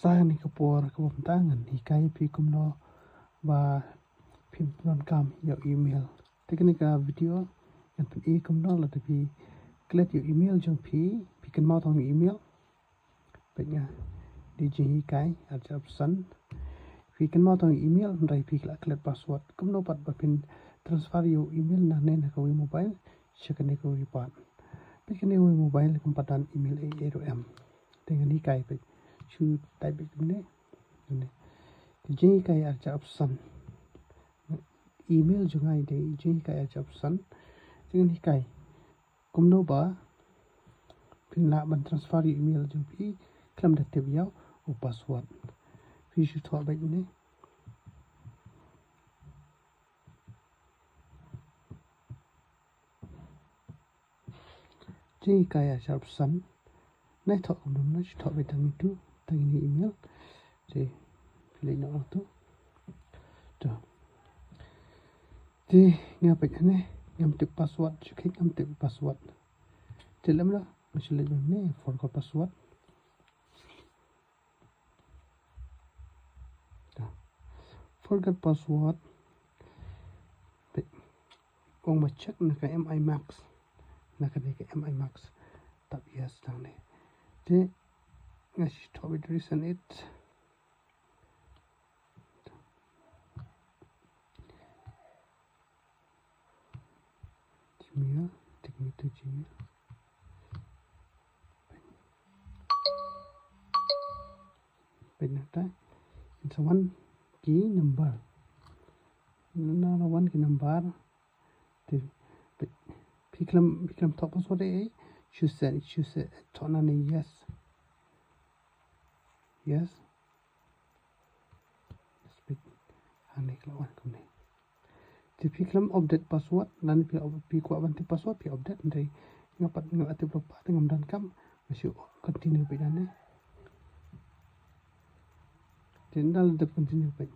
Saya ni kapur kapum tangan hikai pi kumno ba phim non kam yo email teknik video yang pi kumno la pi klet yo email jong pi kan mau thong email penya di Jinghikai ada option pi kan mau thong email rai pi klet password kumno pat ba pin transfer yo email na nen ka wi mobile shakane ko wi pat pi kan wi mobile kumpatan email m dengan hikai pe chu type ne Jinghikai ada option email jungai de Jinghikai ada option dengan hikai kumno ba pin la ban transfer email jung pi klam da tip yaw o password pi chu tho ba ne Jinghikai ada option nai tho kumno na chu tho ba tang tu tang ni email je pilih no tu thì nghe bệnh này ngắm tiếp password chứ khách ngắm tiếp password thì lắm đó mình sẽ lấy bên này forgot password forgot password ông mà check là cái mi max là cái mi max tập yes thằng này thì ngay khi thọ bị reset it Gmail, take me to Gmail. Bên này, it's one key number. Nó one key number. Thì piklam top password ấy, choose chọn này yes. Speak. Anh này là one công này. Thì piklam update password dan pi kuat bantu password pi update dari ngapat ngaktif lupa dengan dan kam masih continue pi dan tendal de continue pi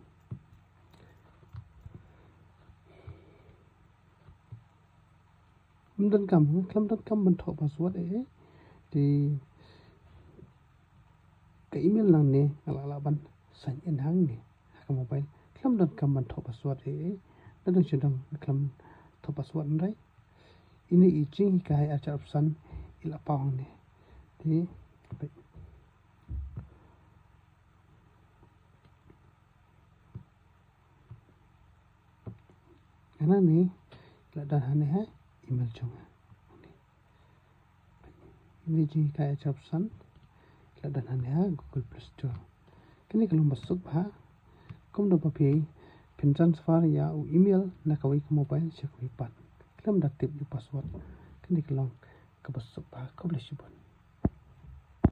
dan kam bentuk password thì cái email lang ne ala ban sign in hang ne ka mobile klam dan kam bentuk password dan sedang klam to password right ini Jinghikai ada option ila pawang ni thì karena ni ila dan hane email chung ini Jinghikai ada option ila dan hane Google Play Store kini kalau masuk kum do papi pin transfer ya email na kawai ke mobile check wi pat klam da tip di password kini kelong ke besok ko boleh